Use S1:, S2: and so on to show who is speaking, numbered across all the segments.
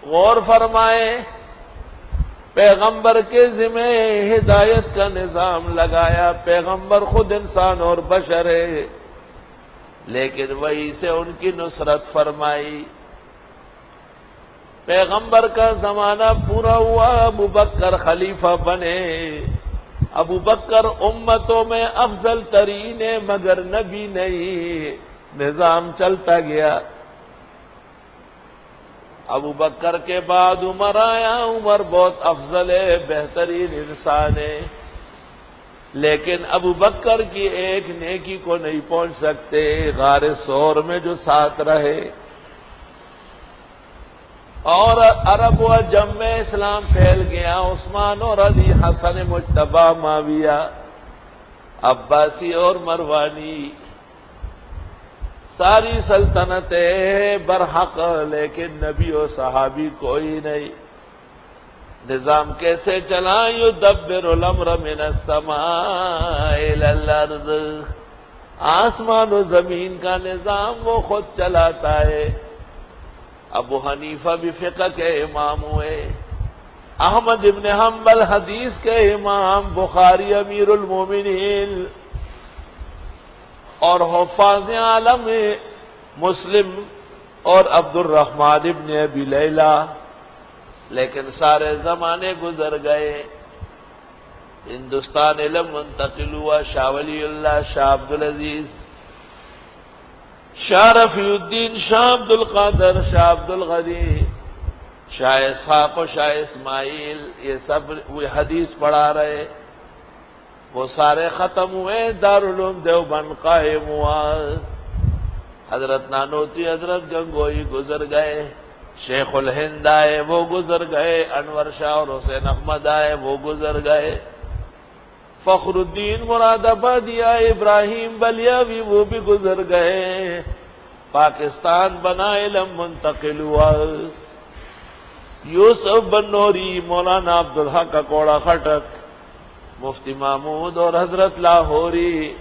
S1: غور فرمائے، پیغمبر کے ذمہ ہدایت کا نظام لگایا، پیغمبر خود انسان اور بشر ہے، لیکن وہی سے ان کی نصرت فرمائی۔ پیغمبر کا زمانہ پورا ہوا، ابو بکر خلیفہ بنے۔ ابو بکر امتوں میں افضل ترین ہے مگر نبی نہیں، نظام چلتا گیا۔ ابو بکر کے بعد عمر آیا، عمر بہت افضل ہے، بہترین انسان ہے، لیکن ابو بکر کی ایک نیکی کو نہیں پہنچ سکتے، غار ثور میں جو ساتھ رہے۔ اور عرب و عجم میں اسلام پھیل گیا، عثمان اور علی، حسن مجتبی، معاویہ، عباسی اور مروانی، ساری سلطنتیں برحق، لیکن نبی و صحابی کوئی نہیں۔ نظام کیسے چلا؟ یدبر الامر من السماء الی الارض، آسمان و زمین کا نظام وہ خود چلاتا ہے۔ ابو حنیفہ بھی فقہ کے امام ہوئے، احمد ابن حنبل حدیث کے امام، بخاری امیر المومنین، اور حفاظ عالم مسلم اور عبد الرحمن ابن ابی لیلہ، لیکن سارے زمانے گزر گئے۔ ہندوستان علم منتقل ہوا، شاہ ولی اللہ، شاہ عبدالعزیز، شاہ رفیع الدین، شاہ عبد القادر، شاہ عبد الغنی، شاہ اسحاق و شاہ اسماعیل، یہ سب وہ حدیث پڑھا رہے، وہ سارے ختم ہوئے، دارالعلوم دیوبند قائم ہوا۔ حضرت نانوتوی، حضرت گنگوئی گزر گئے، شیخ الہند آئے، وہ گزر گئے، انور شاہ اور حسین احمد آئے، وہ گزر گئے، فخر الدین مراد آبادی آئے، ابراہیم بلیاوی، وہ بھی گزر گئے۔ پاکستان بنا، علم منتقل ہوا، یوسف بن نوری، مولانا عبدالحق اکوڑا خٹک، مفتی محمود اور حضرت لاہوری،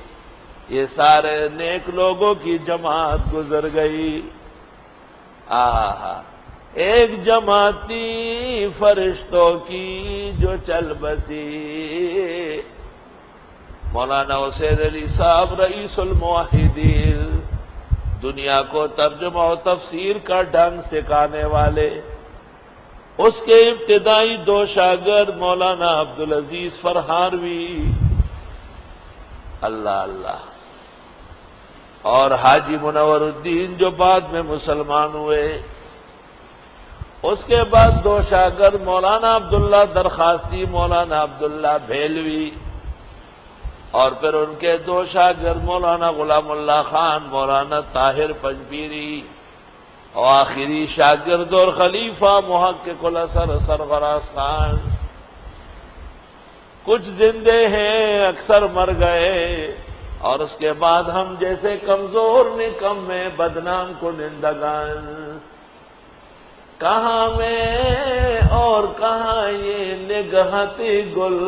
S1: یہ سارے نیک لوگوں کی جماعت گزر گئی۔ ایک جماعت تھی فرشتوں کی جو چل بسی، مولانا حسین علی صاحب رئیس الموحدین، دنیا کو ترجمہ و تفسیر کا ڈھنگ سکھانے والے۔ اس کے ابتدائی دو شاگرد مولانا عبدالعزیز فرہانوی، اللہ اللہ، اور حاجی منور الدین جو بعد میں مسلمان ہوئے۔ اس کے بعد دو شاگرد مولانا عبداللہ درخواستی، مولانا عبداللہ بھیلوی، اور پھر ان کے دو شاگرد مولانا غلام اللہ خان، مولانا طاہر پنجپیری، اور آخری شاگرد اور خلیفہ محقق الاثر سرفراز خان۔ کچھ زندے ہیں، اکثر مر گئے، اور اس کے بعد ہم جیسے کمزور نکم میں بدنام کنندگان، کہاں میں اور کہاں یہ نگہت گل،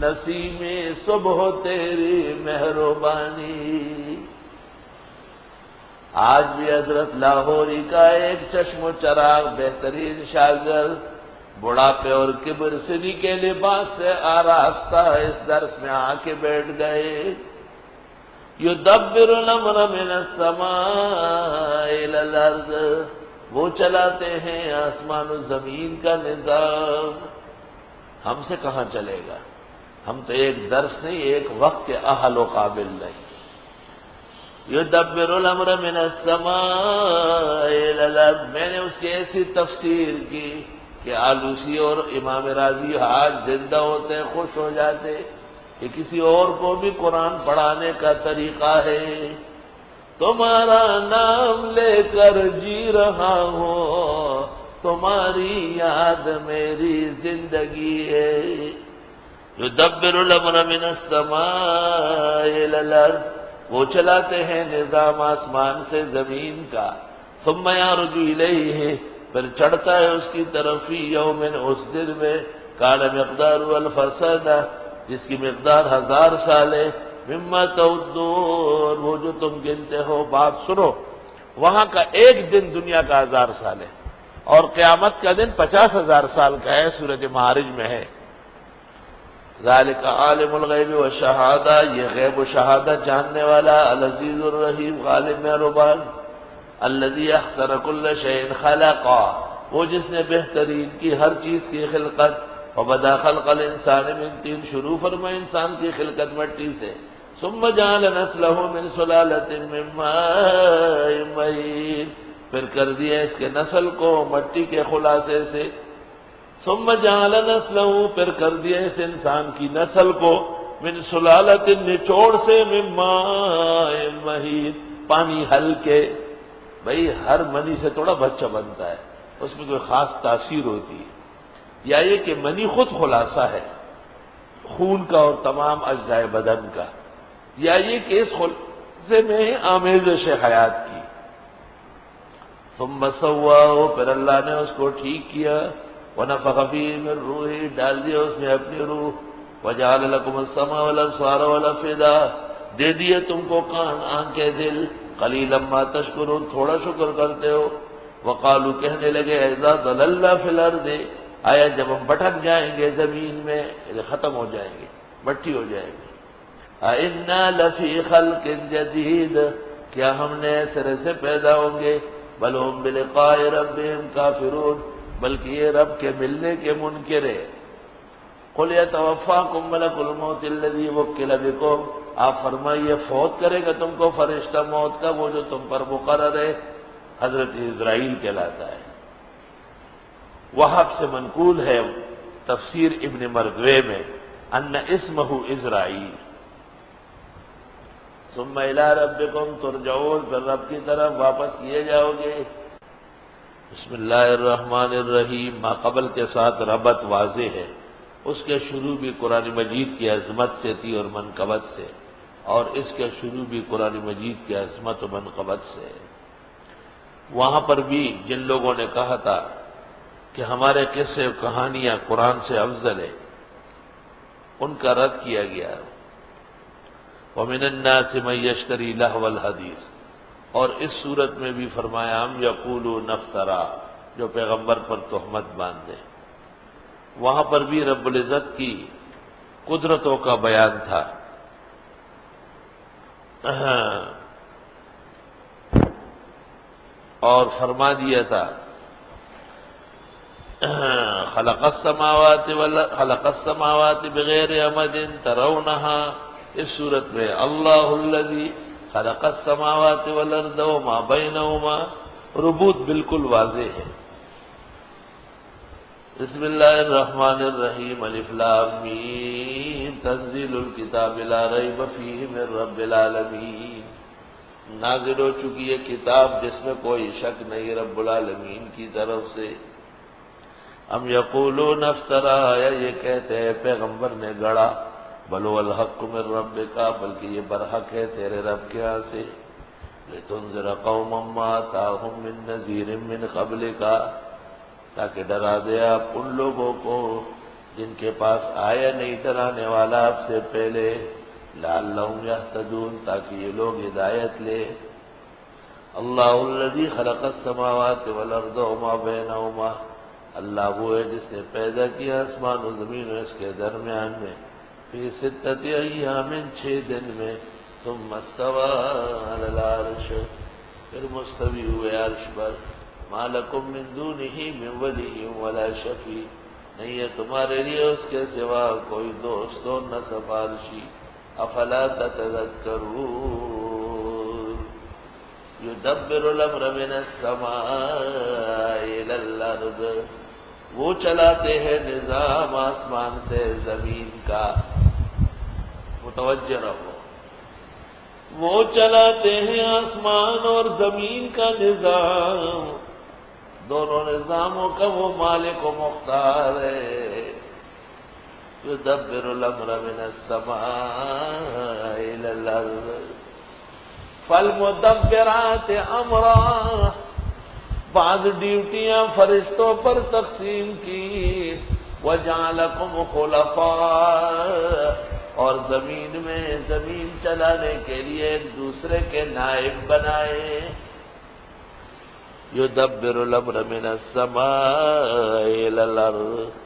S1: نسیم صبح تیری مہربانی۔ آج بھی حضرت لاہوری کا ایک چشم و چراغ بہترین شاگرد، بڑھاپے اور کبر سنی کے لباس سے آراستہ اس درس میں آ کے بیٹھ گئے۔ یدبر الامر من السماء الی الارض، وہ چلاتے ہیں آسمان و زمین کا نظام۔ ہم سے کہاں چلے گا؟ ہم تو ایک درس نہیں، ایک وقت کے اہل و قابل نہیں۔ یدبر الامر من السماء الی الارض، میں نے اس کی ایسی تفسیر کی کہ آلوسی اور امام راضی آج زندہ ہوتے خوش ہو جاتے کہ کسی اور کو بھی قرآن پڑھانے کا طریقہ ہے۔ تمہارا نام لے کر جی رہا ہوں، تمہاری یاد میری زندگی ہے۔ یدبر الامر من السماء الی الارض، وہ چلاتے ہیں نظام آسمان سے زمین کا۔ ثم یعرج الیہ، پھر چڑھتا ہے اس کی طرف، فی یوم، اس دن میں، کان مقدار الف سنہ، جس کی مقدار 1000 سال ہے، مما تعدون، وہ جو تم گنتے ہو۔ بات سنو، وہاں کا ایک دن دنیا کا 1000 سال ہے۔ اور قیامت کا دن 50,000 سال کا ہے، سورۃ معارج میں ہے۔ ذالک عالم الغیب والشہادہ، یہ غیب و شہادت جاننے والا، العزیز الرحیم، غالب مہربان، الذی احسن کل شیء خلقا، وہ جس نے بہترین کی ہر چیز کی خلقت، وبدا خلق الانسان من طین، شروع فرمائے انسان کی خلقت مٹی سے، ثم جعل نسلہ من سلالۃ من ماء مہین، پھر کر دیا اس کے نسل کو مٹی کے خلاصے سے، ثم جعل نسلہ، پھر کر دیا اس انسان کی نسل کو من سلالۃ، نچوڑ سے، من ماء مہین، پانی ہلکے۔ بھئی ہر منی سے تھوڑا بچہ بنتا ہے، اس میں کوئی خاص تاثیر ہوتی ہے، یا یہ کہ منی خود خلاصہ ہے خون کا اور تمام اجزاء بدن کا، یا یہ کہ اس خلاصے میں آمیزش حیات کی۔ ثم سواہ، پھر اللہ نے اس کو ٹھیک کیا، ونفخ فیہ من روحہ، ڈال دیا اس میں اپنی روح، وجعل لکم السمع والابصار والافئدہ، دے دیے تم کو کان، آنکھیں، دل، قلیلا ما تشکرون، تھوڑا شکر کرتے ہو۔ وقالو، کہنے لگے، اذا ضللنا فی الارض، آیا جب ہم بھٹک جائیں گے زمین میں، ختم ہو جائیں گے، مٹی ہو جائیں گے، اِنَّا لَفِي خَلْقٍ جَدِيدٍ، کیا ہم نئے سرے سے پیدا ہوں گے، بل ہم بلقاء ربہم کافرون، بلکہ یہ رب کے ملنے کے منکر ہے۔ قُلْ يَتَوَفَّاكُمْ مَلَكُ الْمَوْتِ الَّذِي وُكِّلَ بِكُمْ، آپ فرمائیے فوت کرے گا تم کو فرشتہ موت کا، وہ جو تم پر مقرر ہے، حضرت اسرائیل کہلاتا ہے۔ وہب سے منقول ہے تفسیر ابن مردوے میں، ان اسمہ اسرائیل۔ ثم الی ربکم ترجعون، پھر رب کی طرف واپس کیے جاؤ گے۔ بسم اللہ الرحمن الرحیم، ما قبل کے ساتھ ربط واضح ہے، اس کے شروع بھی قرآن مجید کی عظمت سے تھی اور منقبت سے، اور اس کے شروع بھی قرآن مجید کی عظمت و منقبت سے۔ وہاں پر بھی جن لوگوں نے کہا تھا کہ ہمارے قصے و کہانیاں قرآن سے افضل ہے، ان کا رد کیا گیا۔ وَمِنَ النَّاسِ مَن يَشْتَرِي لَهْوَ الْحَدِيثِ، اور اس صورت میں بھی فرمایا ہم یقولون افترا، جو پیغمبر پر تہمت باندھے۔ وہاں پر بھی رب العزت کی قدرتوں کا بیان تھا۔ اور فرما دیا تھا خلق السماوات بغیر عمد ترونہا، اس صورت میں اللہ الذی خلق السماوات والارض وما بینہما، ربوط بالکل واضح ہے۔ بسم اللہ الرحمن الرحیم، الف لام میم، تنزیل الکتاب لا ریب فیہ من رب العالمین، نازل ہو چکی ہے کتاب جس میں کوئی شک نہیں رب العالمین کی طرف سے۔ ام یقولون افترا، یا یہ کہتے ہیں پیغمبر نے گڑا، بل هو الحق من ربک، بلکہ یہ برحق ہے تیرے رب کے ہاں سے۔ لتنذر قوما ما آتاہم من نذیر من قبلک، تاکہ ڈرا دے آپ ان لوگوں کو جن کے پاس آیا نہیں ڈرانے والا آپ سے پہلے، لعلہم یہتدون، تاکہ یہ لوگ ہدایت لے۔ اللہ الذی خلق السماوات والارض وما بینہما، اللہ وہ ہے جس نے پیدا کیا آسمان و زمین و اس کے درمیان میں، فی ستۃ ایام، 6 دن میں، ثم استوی علی العرش، پھر مستوی ہوئے عرش پر۔ ما لکم من دونہ من ولی ولا شفیع، نہیں ہے تمہارے لیے اس کے سوا کوئی دوست اور نہ سفارشی۔ افلا تتذکرون، یدبر الامر من السماء الی الارض، وہ چلاتے ہیں نظام آسمان سے زمین کا، متوجہ رہو، وہ چلاتے ہیں آسمان اور زمین کا نظام، دونوں نظاموں کا وہ مالک و مختار ہے۔ یدبر الامر من السماء الی الارض، فالمدبرات امرا، بعض ڈیوٹیاں فرشتوں پر تقسیم کی، وجعلکم خلفاء، اور زمین میں زمین چلانے کے لیے ایک دوسرے کے نائب بنائے۔ یدبر الامر من السماء الی الارض